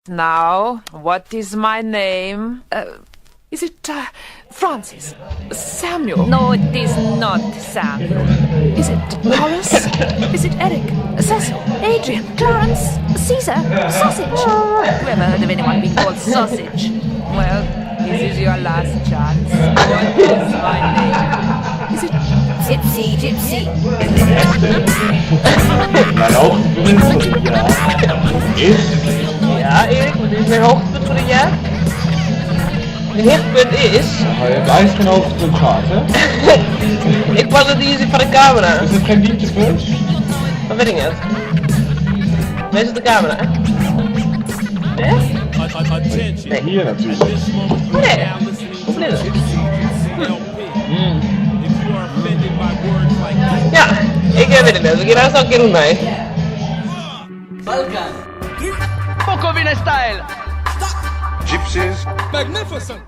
now. What is my name? Is it Francis? Samuel? No, it is not Samuel. Is it Horace? Is it Eric? Cecil? Adrian? Clarence? Caesar? Sausage? Who ever heard of anyone being called Sausage? Well, this is your last chance. What is my name? Is it Gypsy? Gypsy? Mijn hoogtepunt van dit jaar is... Ja, Erik, wat is mijn hoogtepunt van dit jaar? Mijn hoogtepunt is... Maar je hebt eigenlijk geen hoogtepunt gehad, hè? Ik was het niet van de camera. Is het geen dieptepunt? Dat weet ik niet. Waar is de camera? Nee? Nee. Hier natuurlijk. Oh nee. Hoe is het? Ja, ik weet het niet. Ik ga zo een keer doen mee. Poco Vine style. Gypsies. Magnificent.